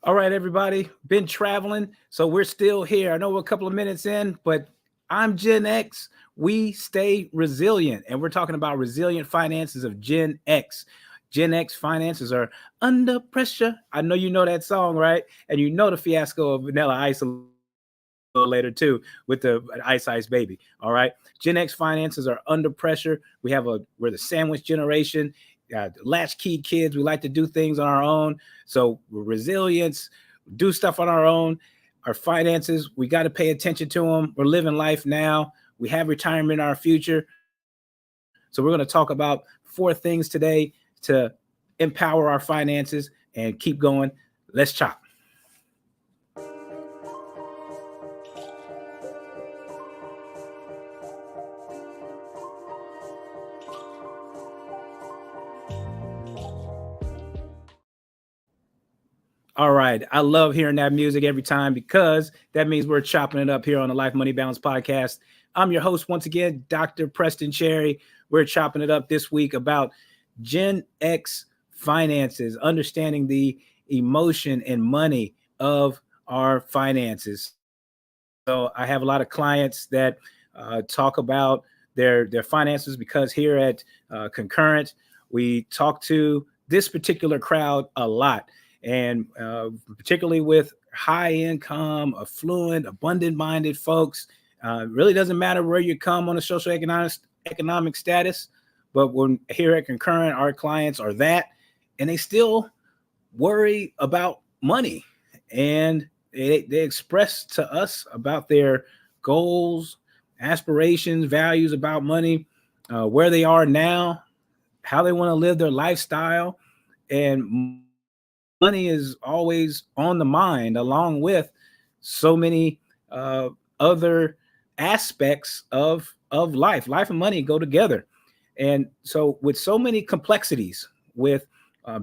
All right, everybody, been traveling, so we're still here. I know we're a couple of minutes in, but I'm Gen X. We stay resilient, and we're talking about resilient finances of Gen X. Gen X finances are under pressure. I know you know that song, right? And you know the fiasco of Vanilla Ice a little later too with the Ice Ice Baby. All right, Gen X finances are under pressure. We're the sandwich generation, latchkey kids. We like to do things on our own, so resilience, do stuff on our own. Our finances, we got to pay attention to them. We're living life now. We have retirement in our future. So we're going to talk about 4 things today to empower our finances and keep going. Let's chop. All right. I love hearing that music every time because that means we're chopping it up here on the Life Money Balance podcast. I'm your host once again, Dr. Preston Cherry. We're chopping it up this week about Gen X finances, understanding the emotion and money of our finances. So I have a lot of clients that talk about their finances because here at Concurrent, we talk to this particular crowd a lot. And particularly with high income, affluent, abundant minded folks, really doesn't matter where you come on the social economic status. But when here at Concurrent, our clients are that, and they still worry about money. And they express to us about their goals, aspirations, values about money, where they are now, how they want to live their lifestyle. And money is always on the mind, along with so many other aspects of life. Life and money go together. And so with so many complexities with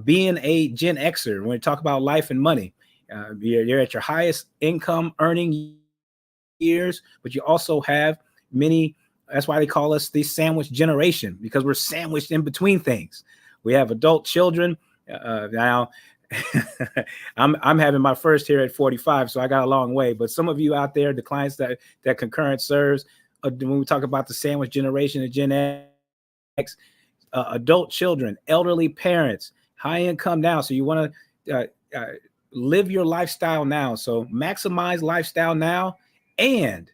being a Gen Xer, when we talk about life and money, you're at your highest income earning years, but you also have many. That's why they call us the sandwich generation, because we're sandwiched in between things. We have adult children. Now, I'm having my first here at 45, so I got a long way. But some of you out there, the clients that Concurrent serves, when we talk about the sandwich generation of Gen X, adult children, elderly parents, high income now. So you want to live your lifestyle now. So maximize lifestyle now and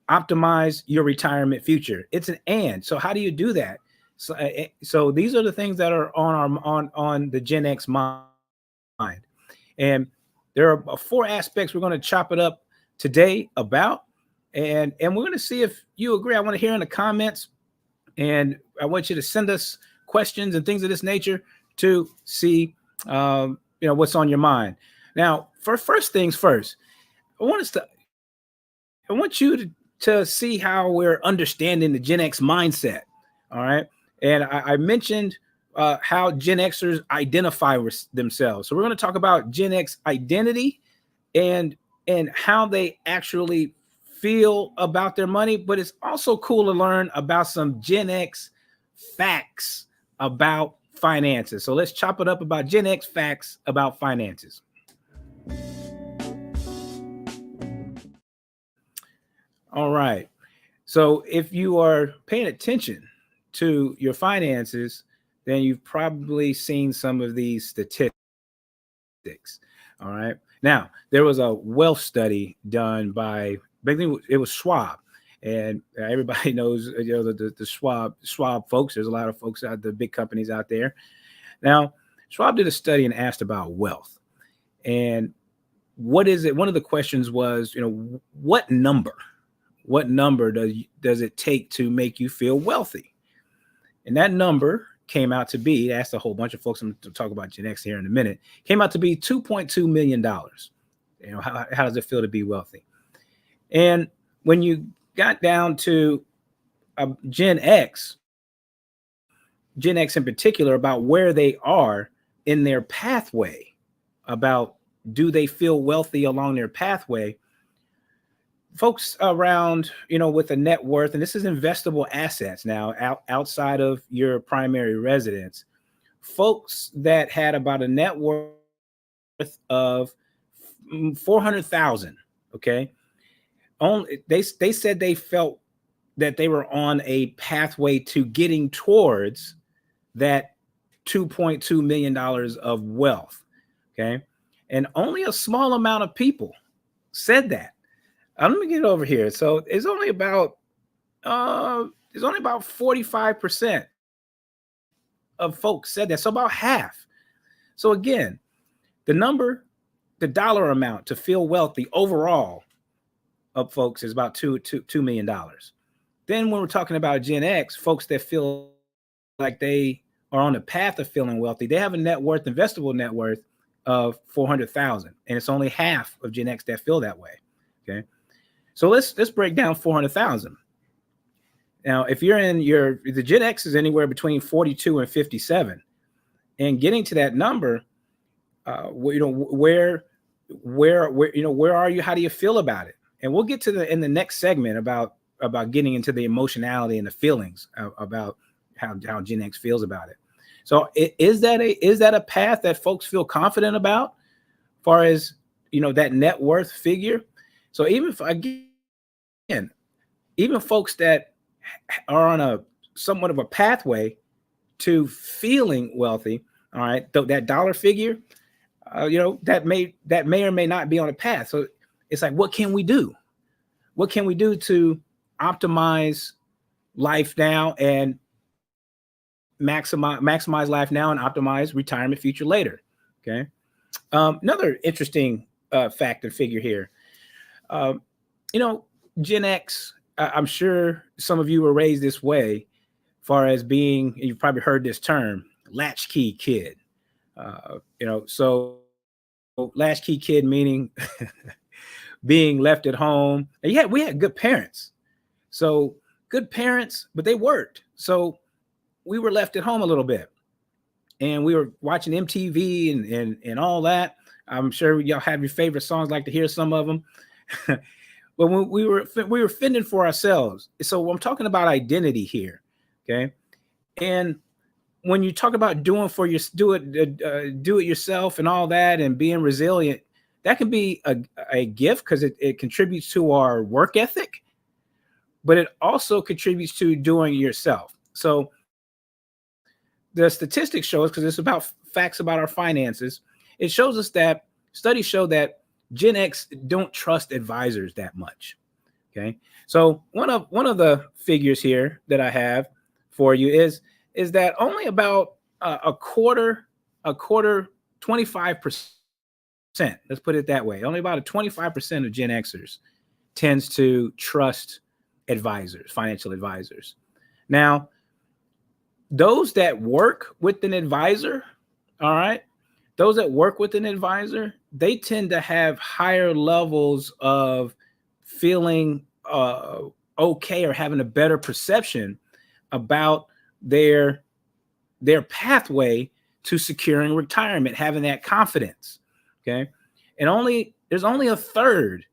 optimize your retirement future. It's an and. So how do you do that? So these are the things that are on the Gen X mind. And there are 4 aspects we're going to chop it up today about. And we're going to see if you agree. I want to hear in the comments, and I want you to send us questions and things of this nature to see what's on your mind. Now, for first things first, I want you to see how we're understanding the Gen X mindset. All right. And I mentioned how Gen Xers identify with themselves. So we're going to talk about Gen X identity and how they actually feel about their money. But it's also cool to learn about some Gen X facts about finances. So let's chop it up about Gen X facts about finances. All right. So if you are paying attention to your finances, then you've probably seen some of these statistics. All right. Now, there was a wealth study done by, it was Schwab. And everybody knows, the Schwab folks. There's a lot of folks out, the big companies out there. Now, Schwab did a study and asked about wealth. And what is it? One of the questions was, what number does it take to make you feel wealthy? And that number came out to be, asked a whole bunch of folks, I'm going to talk about Gen X here in a minute, came out to be $2.2 million. How does it feel to be wealthy? And when you got down to Gen X in particular, about where they are in their pathway, about do they feel wealthy along their pathway, folks around, with a net worth, and this is investable assets now outside of your primary residence, folks that had about a net worth of 400,000. Okay. Only they said they felt that they were on a pathway to getting towards that $2.2 million of wealth. Okay. And only a small amount of people said that. Let me get over here. So it's only about 45% of folks said that. So about half. So again, the dollar amount to feel wealthy overall of folks is about $2 million. Then when we're talking about Gen X, folks that feel like they are on the path of feeling wealthy, they have a net worth, investable net worth of 400,000, and it's only half of Gen X that feel that way. Okay, so let's break down 400,000. Now, if you're in the Gen X is anywhere between 42 and 57, and getting to that number, where are you? How do you feel about it? And we'll get to in the next segment about getting into the emotionality and the feelings about how Gen X feels about it. So is that a path that folks feel confident about, as far as that net worth figure? So even folks that are on a somewhat of a pathway to feeling wealthy, all right, that dollar figure, that may or may not be on a path. So it's like, what can we do? What can we do to optimize life now and maximize life now and optimize retirement future later? Okay. Another interesting fact and figure here. Gen X, I'm sure some of you were raised this way, far as being, you've probably heard this term, latchkey kid. So latchkey kid meaning being left at home. And we had good parents. So good parents, but they worked. So we were left at home a little bit, and we were watching MTV and all that. I'm sure y'all have your favorite songs, like to hear some of them. But when we were fending for ourselves. So I'm talking about identity here. Okay. And when you talk about do it yourself and all that, and being resilient, that can be a gift because it contributes to our work ethic, but it also contributes to doing it yourself. So the statistics show us, because it's about facts about our finances, it shows us that studies show that Gen X don't trust advisors that much. Okay. So one of the figures here that I have for you is that only about a quarter, 25%. Let's put it that way. Only about 25% of Gen Xers tends to trust advisors, financial advisors. Now, those that work with an advisor, all right, those that work with an advisor, they tend to have higher levels of feeling okay, or having a better perception about their pathway to securing retirement, having that confidence. Okay. And there's only a third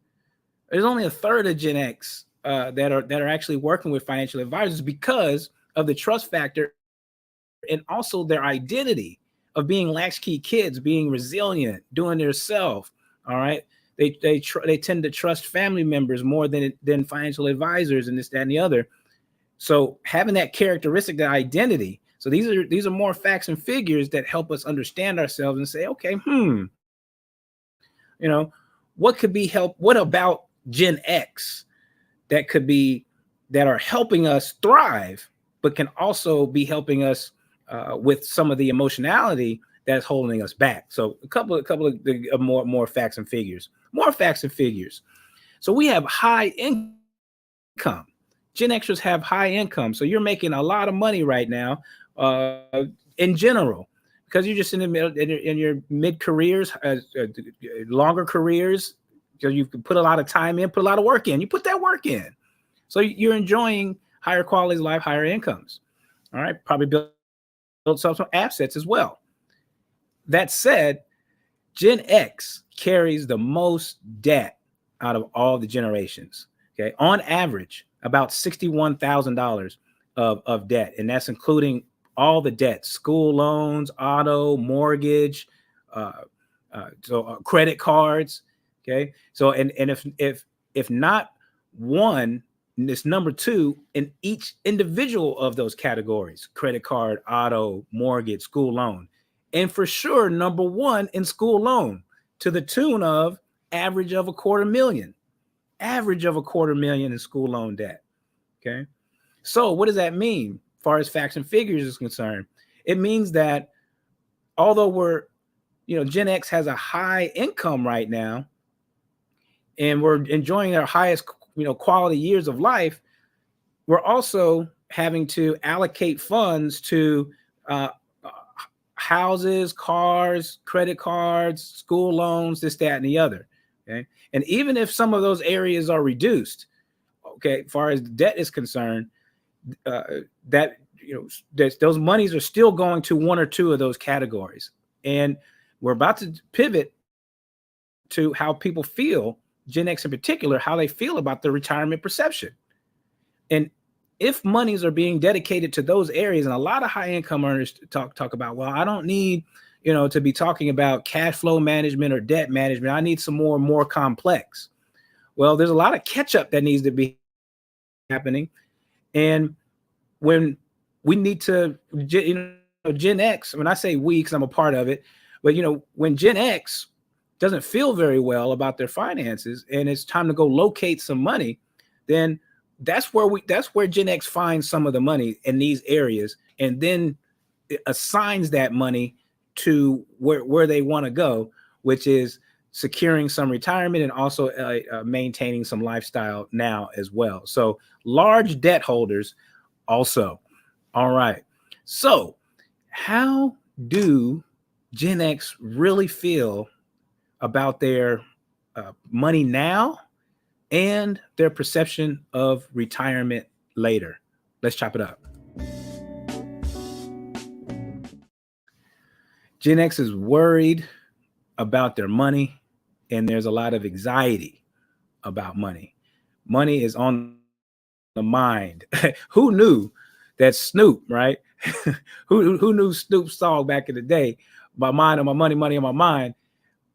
of Gen X that are actually working with financial advisors because of the trust factor, and also their identity of being latchkey kids, being resilient, doing their self. All right. They tend to trust family members more than financial advisors, and this, that, and the other. So having that characteristic, that identity. So these are more facts and figures that help us understand ourselves and say, okay, what could be help? What about Gen X that are helping us thrive, but can also be helping us with some of the emotionality that's holding us back? So a couple of more facts and figures. More facts and figures. So we have high income. Gen Xers have high income. So you're making a lot of money right now, in general, because you're just in the middle, in your mid careers, longer careers. So you can put a lot of time in, put a lot of work in. You put that work in. So you're enjoying higher quality of life, higher incomes. All right. Probably build some assets as well. That said, Gen X carries the most debt out of all the generations. Okay. On average, about $61,000 of debt. And that's including all the debts: school loans, auto, mortgage, credit cards. Okay. So and if not one, it's number two in each individual of those categories: credit card, auto, mortgage, school loan. And for sure, number one in school loan, to the tune of average of average of a quarter million in school loan debt. Okay. So what does that mean as far as facts and figures is concerned? It means that although Gen X has a high income right now, and we're enjoying our highest, quality years of life, we're also having to allocate funds to uh, houses, cars, credit cards, school loans, this, that, and the other. Okay. And even if some of those areas are reduced, okay, as far as debt is concerned, uh, that those monies are still going to one or two of those categories. And we're about to pivot to how people feel, Gen X in particular, how they feel about the retirement perception. And if monies are being dedicated to those areas, and a lot of high income earners talk about, well, I don't need, to be talking about cash flow management or debt management. I need some more complex. Well, there's a lot of catch up that needs to be happening. And when we need to, Gen X, when I say we, because I'm a part of it, but when Gen X doesn't feel very well about their finances and it's time to go locate some money, then that's where Gen X finds some of the money in these areas, and then it assigns that money to where they want to go, which is securing some retirement and also maintaining some lifestyle now as well. So large debt holders also. All right. So how do Gen X really feel about their money now and their perception of retirement later? Let's chop it up. Gen X is worried about their money, and there's a lot of anxiety about money. Money is on the mind. Who knew that Snoop, right? who knew Snoop's song back in the day, "My Mind on My Money, Money on My Mind,"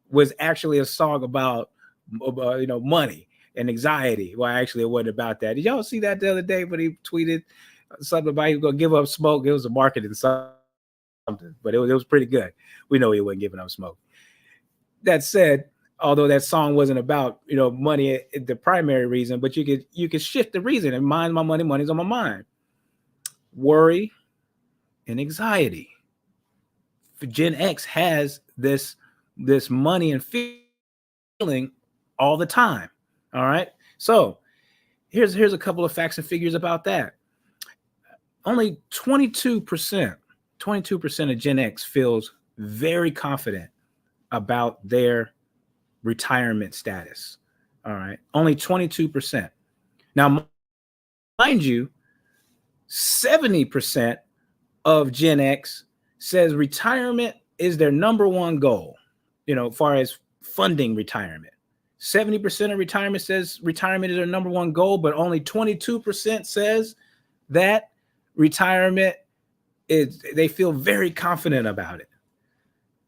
was actually a song about money and anxiety. Well, actually, it wasn't about that. Did y'all see that the other day when he tweeted something about he was gonna give up smoke? It was a marketing something, but it was pretty good. We know he wasn't giving up smoke. That said, although that song wasn't about money, the primary reason, but you could shift the reason. And mind my money, money's on my mind. Worry and anxiety. Gen X has this money and feeling all the time. All right. So here's a couple of facts and figures about that. Only 22% of Gen X feels very confident about their retirement status. All right. Only 22%. Now, mind you, 70% of Gen X says retirement is their number one goal, as far as funding retirement. 70% of retirement says retirement is their number one goal, but only 22% says that retirement is, they feel very confident about it.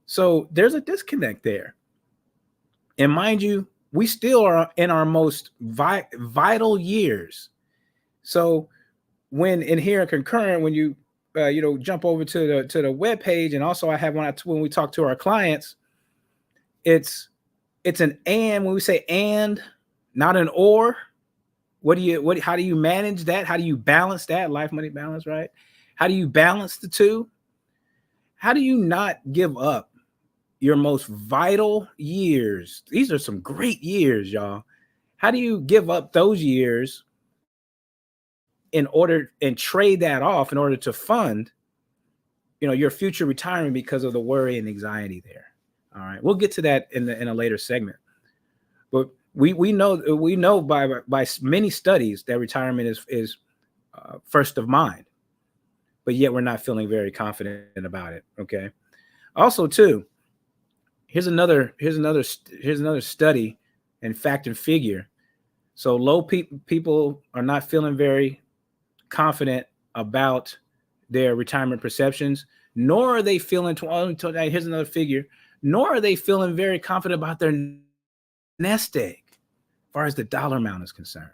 So there's a disconnect there. And mind you, we still are in our most vital years. So when in here concurrent, when you jump over to the web page, and also I have when we talk to our clients, it's an and. When we say and, not an or. How do you manage that? How do you balance that? Life money balance, right? How do you balance the two? How do you not give up your most vital years? These are some great years, y'all. How do you give up those years in order and trade that off in order to fund your future retirement because of the worry and anxiety there? All right, we'll get to that in a later segment. But we know by many studies that retirement is first of mind, but yet we're not feeling very confident about it. Okay. Also, too, here's another study and fact and figure. So low people are not feeling very confident about their retirement perceptions, nor are they feeling. Here's another figure. Nor are they feeling very confident about their nest egg as far as the dollar amount is concerned.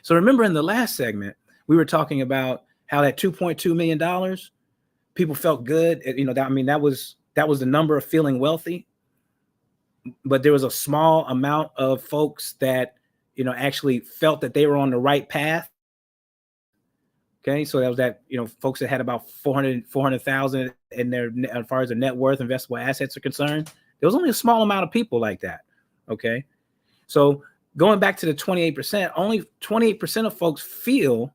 So remember in the last segment, we were talking about how that $2.2 million, people felt good. That was the number of feeling wealthy. But there was a small amount of folks that, actually felt that they were on the right path. Okay. So that was that, folks that had about 400,000 in their, as far as their net worth, investable assets are concerned. There was only a small amount of people like that. Okay. So going back to the 28%, only 28% of folks feel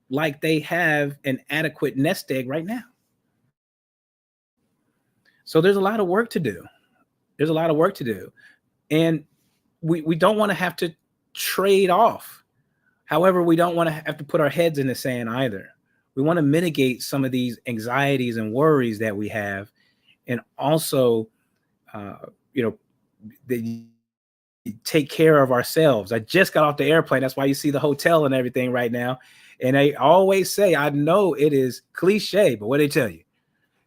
like they have an adequate nest egg right now. So there's a lot of work to do. And we don't want to have to trade off. However, we don't want to have to put our heads in the sand either. We want to mitigate some of these anxieties and worries that we have, and also, take care of ourselves. I just got off the airplane. That's why you see the hotel and everything right now. And they always say, I know it is cliche, but what they tell you?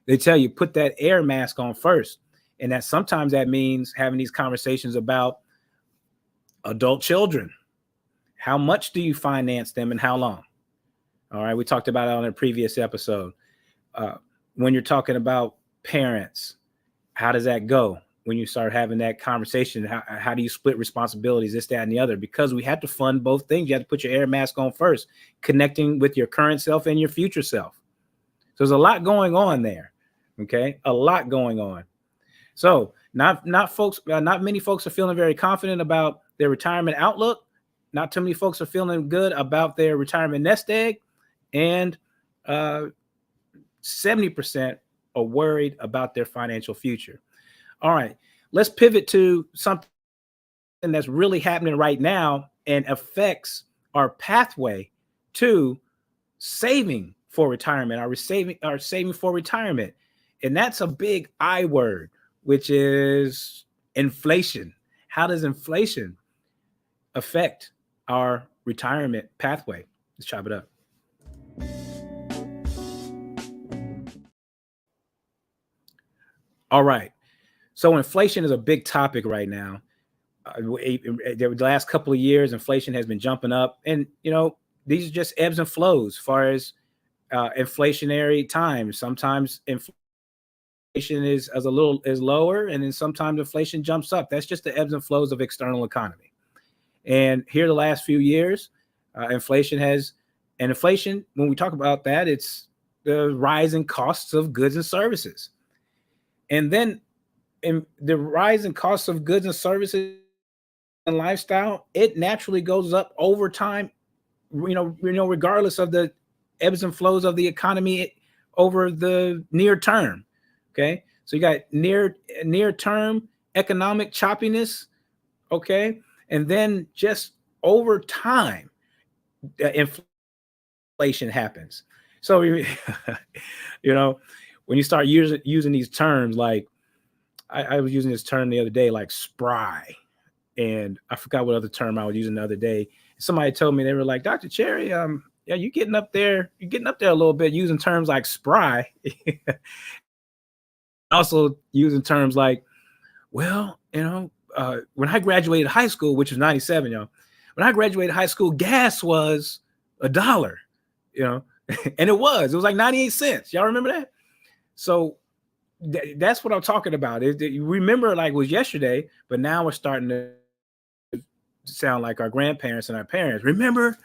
They tell you put that air mask on first. And that sometimes that means having these conversations about adult children. How much do you finance them and how long? All right. We talked about it on a previous episode. When you're talking about parents, how does that go? When you start having that conversation, how do you split responsibilities, this, that, and the other? Because we have to fund both things. You have to put your air mask on first, connecting with your current self and your future self. So there's a lot going on there. Okay. A lot going on. So not many folks are feeling very confident about their retirement outlook. Not too many folks are feeling good about their retirement nest egg. And 70% are worried about their financial future. All right, let's pivot to something that's really happening right now and affects our pathway to saving for retirement, our saving for retirement. And that's a big I word, which is inflation. How does inflation affect our retirement pathway? Let's chop it up. All right. So inflation is a big topic right now. The last couple of years, inflation has been jumping up, and these are just ebbs and flows as far as inflationary times. Sometimes inflation is lower, and then sometimes inflation jumps up. That's just the ebbs and flows of external economy. And here, the last few years, inflation, when we talk about that, it's the rising costs of goods and services, and then in the rise in costs of goods and services and lifestyle, it naturally goes up over time, regardless of the ebbs and flows of the economy over the near term. Okay. So you got near term economic choppiness. Okay. And then just over time, inflation happens. So, when you start using these terms, like, I was using this term the other day, like spry, and I forgot what other term I was using the other day. Somebody told me, they were like, Dr. Cherry, yeah, you're getting up there a little bit using terms like spry. Also using terms like, well, when I graduated high school, which was 97, when I graduated high school, gas was $1, and it was like 98 cents. Y'all remember that? So that's what I'm talking about. Remember, like it was yesterday, but now we're starting to sound like our grandparents and our parents. Remember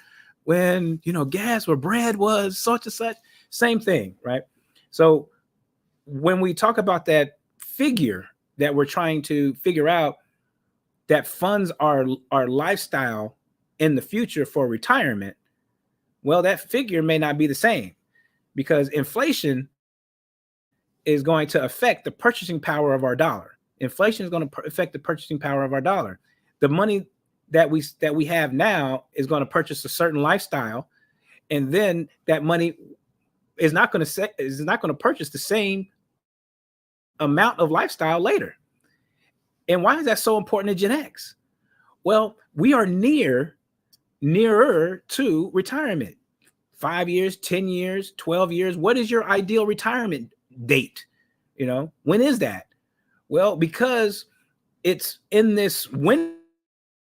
when, gas or bread was such and such? Same thing, right? So when we talk about that figure that we're trying to figure out that funds our lifestyle in the future for retirement, well, that figure may not be the same, because inflation is going to affect the purchasing power of our dollar. Inflation is going to affect the purchasing power of our dollar. The money that we have now is going to purchase a certain lifestyle, and then that money is not going to purchase the same amount of lifestyle later. And why is that so important to Gen X? Well, we are nearer to retirement. 5 years, 10 years, 12 years. What is your ideal retirement date? When is that? Well, because it's in this window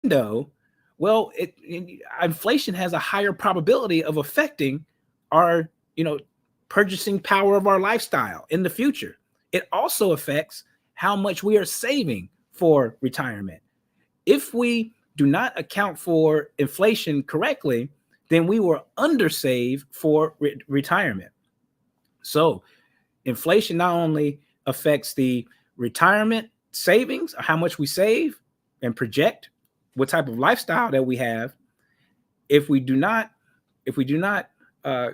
window, well, inflation has a higher probability of affecting our, purchasing power of our lifestyle in the future. It also affects how much we are saving for retirement. If we do not account for inflation correctly, then we will undersave for retirement. So inflation not only affects the retirement savings, how much we save and project, what type of lifestyle that we have. If we do not, if we do not uh,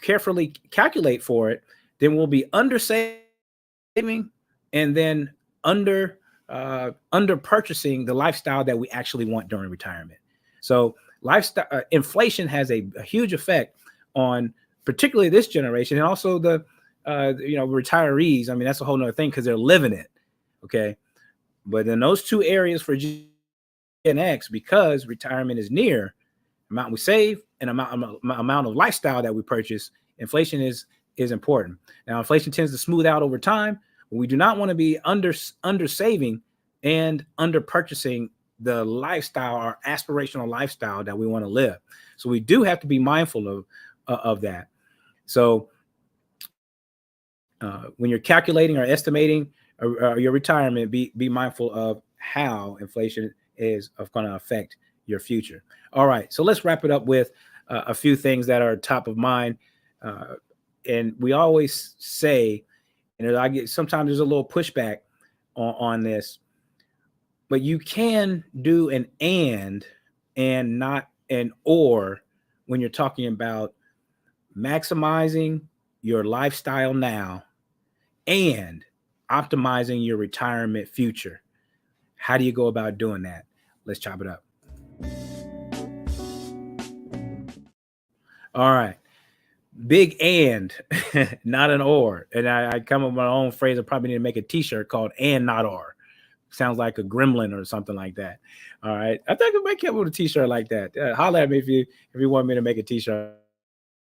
carefully calculate for it, then we'll be under saving and then under purchasing the lifestyle that we actually want during retirement. So lifestyle inflation has a huge effect on particularly this generation and also the retirees. I mean, that's a whole nother thing because they're living it. Okay. But in those two areas for Gen X, because retirement is near, amount we save and amount of lifestyle that we purchase, inflation is important. Now, inflation tends to smooth out over time. We do not want to be under saving and under purchasing the lifestyle, our aspirational lifestyle that we want to live. So we do have to be mindful of that. So when you're calculating or estimating your retirement, be mindful of how inflation is going to affect your future. All right, so let's wrap it up with a few things that are top of mind. And we always say, I get sometimes there's a little pushback on this, but you can do an and not an or when you're talking about maximizing your lifestyle now and optimizing your retirement future. How do you go about doing that? Let's chop it up. All right. Big and, not an or. And I come up with my own phrase. I probably need to make a t-shirt called and not or. Sounds like a gremlin or something like that. All right. I think I might come up with a t-shirt like that. Holler at me if you want me to make a t-shirt.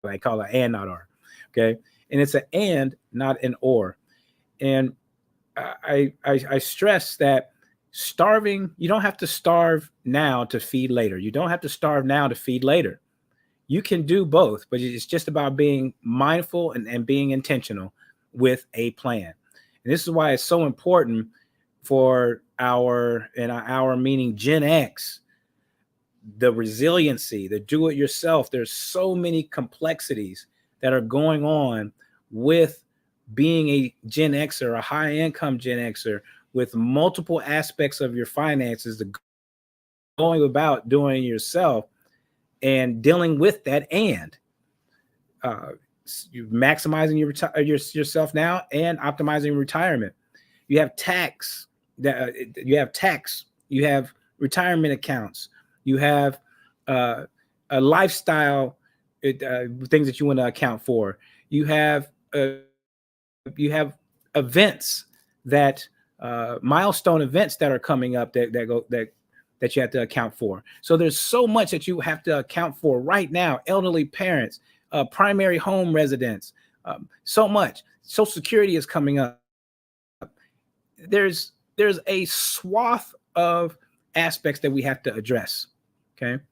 I call it and not or. Okay. And it's an and, not an or. And I stress that starving, you don't have to starve now to feed later. You don't have to starve now to feed later. You can do both, but it's just about being mindful and being intentional with a plan. And this is why it's so important for our meaning Gen X, the resiliency, the do-it-yourself. There's so many complexities that are going on with being a Gen Xer, a high-income Gen Xer, with multiple aspects of your finances, going about doing yourself and dealing with that, and you maximizing yourself now and optimizing retirement. You have tax, you have retirement accounts, you have a lifestyle things that you want to account for. You have events that milestone events that are coming up that you have to account for. So there's so much that you have to account for right now. Elderly parents, primary home residents, so much. Social Security is coming up. There's a swath of aspects that we have to address. Okay.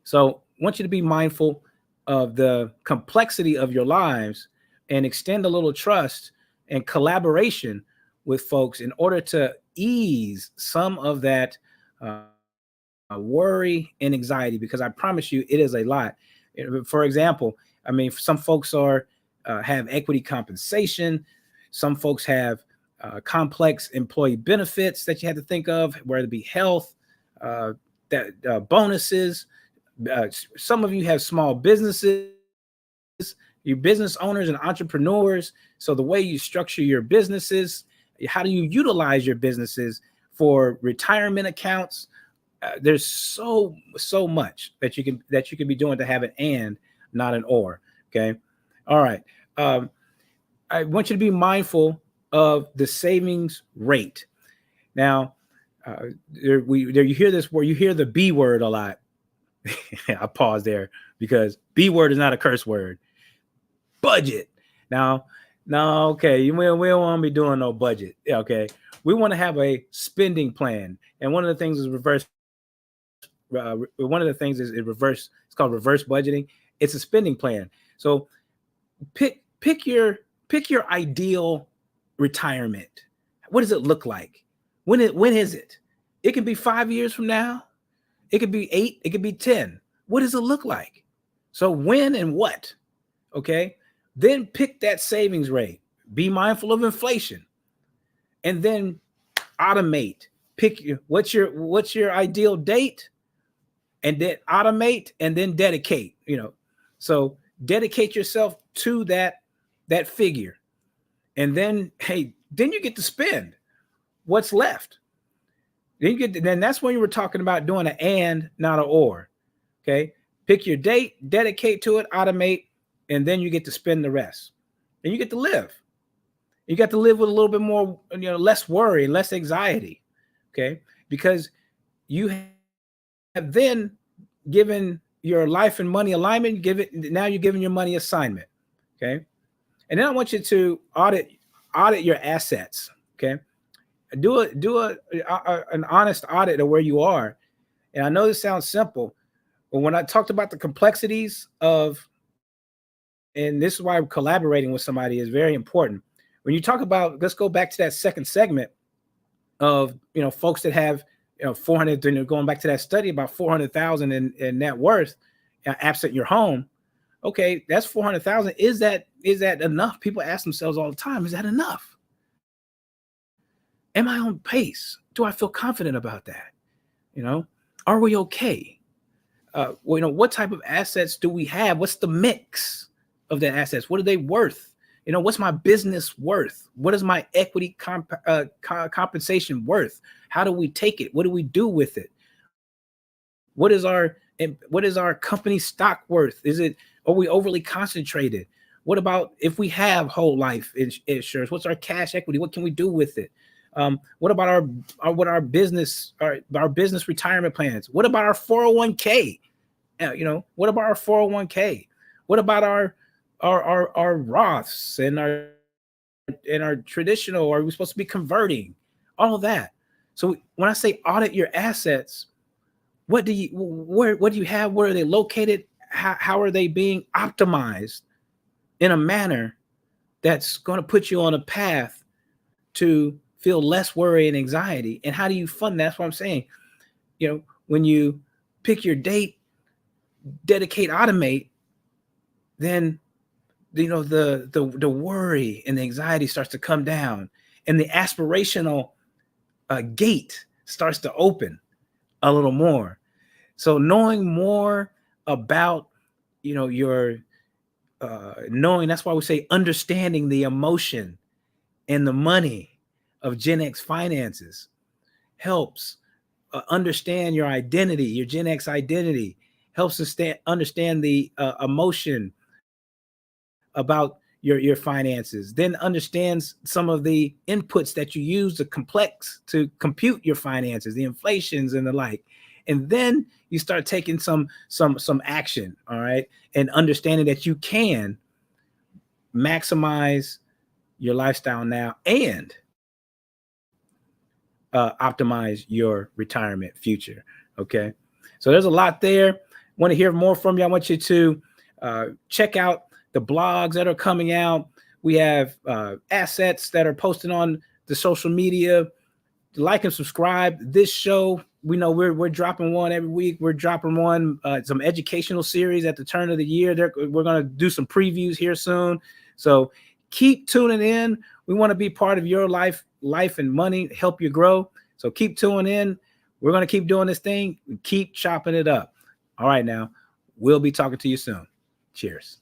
So I want you to be mindful of the complexity of your lives and extend a little trust and collaboration with folks in order to ease some of that worry and anxiety, because I promise you it is a lot. For example, I mean, some folks have equity compensation. Some folks have complex employee benefits that you have to think of, whether it be health, bonuses. Some of you have small businesses, you're business owners and entrepreneurs. So the way you structure your businesses, how do you utilize your businesses for retirement accounts? There's so much that you can be doing to have an and, not an or. Okay. All right. I want you to be mindful of the savings rate. Now, you hear this word, you hear the B word a lot. I pause there because B word is not a curse word. Budget. Now, okay, we don't want to be doing no budget. Okay. We want to have a spending plan. And one of the things is reverse one of the things is it's called reverse budgeting. It's a spending plan. So pick your ideal retirement. What does it look like? When is it? It can be 5 years from now. It could be 8. It could be 10. What does it look like? So when and what? Okay. Then pick that savings rate. Be mindful of inflation, and then automate. Pick what's your ideal date, and then automate, and then dedicate. So dedicate yourself to that figure, and then then you get to spend what's left. Then that's when you were talking about doing an and, not an or. Okay, pick your date, dedicate to it, automate, and then you get to spend the rest, and you get to live. You got to live with a little bit more, less worry, less anxiety. Okay, because you have then given your life and money alignment. Now you're giving your money assignment. Okay, and then I want you to audit your assets. Okay, do an honest audit of where you are. And I know this sounds simple, but when I talked about the complexities of, and this is why collaborating with somebody is very important. When you talk about, let's go back to that second segment of, folks that have, 400, going back to that study about 400,000 in net worth, absent your home. Okay, that's 400,000. Is that enough? People ask themselves all the time, is that enough? Am I on pace? Do I feel confident about that? Are we okay? What type of assets do we have? What's the mix of the assets? What are they worth? What's my business worth? What is my equity compensation worth? How do we take it? What do we do with it? What is our company stock worth? Are we overly concentrated? What about if we have whole life insurance? What's our cash equity? What can we do with it? What about our business retirement plans? What about our 401k? What about our 401k? What about our Roths and our traditional? Are we supposed to be converting? All of that. So when I say audit your assets, what do you have? Where are they located? How are they being optimized in a manner that's going to put you on a path to feel less worry and anxiety? And how do you fund that? That's what I'm saying. When you pick your date, dedicate, automate, then the worry and the anxiety starts to come down, and the aspirational gate starts to open a little more. So knowing more about your knowing, that's why we say understanding the emotion and the money of Gen X finances helps understand your identity, your Gen X identity, helps us understand the emotion about your finances, then understands some of the inputs that you use to compute your finances, the inflations and the like. And then you start taking some action, all right, and understanding that you can maximize your lifestyle now and optimize your retirement future. Okay, so there's a lot there. Want to hear more from you? I want you to check out the blogs that are coming out. We have assets that are posted on the social media. Like and subscribe. This show, we know we're dropping one every week. We're dropping one, some educational series at the turn of the year. We're going to do some previews here soon. So keep tuning in. We want to be part of your life and money, help you grow. So keep tuning in. We're going to keep doing this thing. Keep chopping it up. All right, now we'll be talking to you soon. Cheers.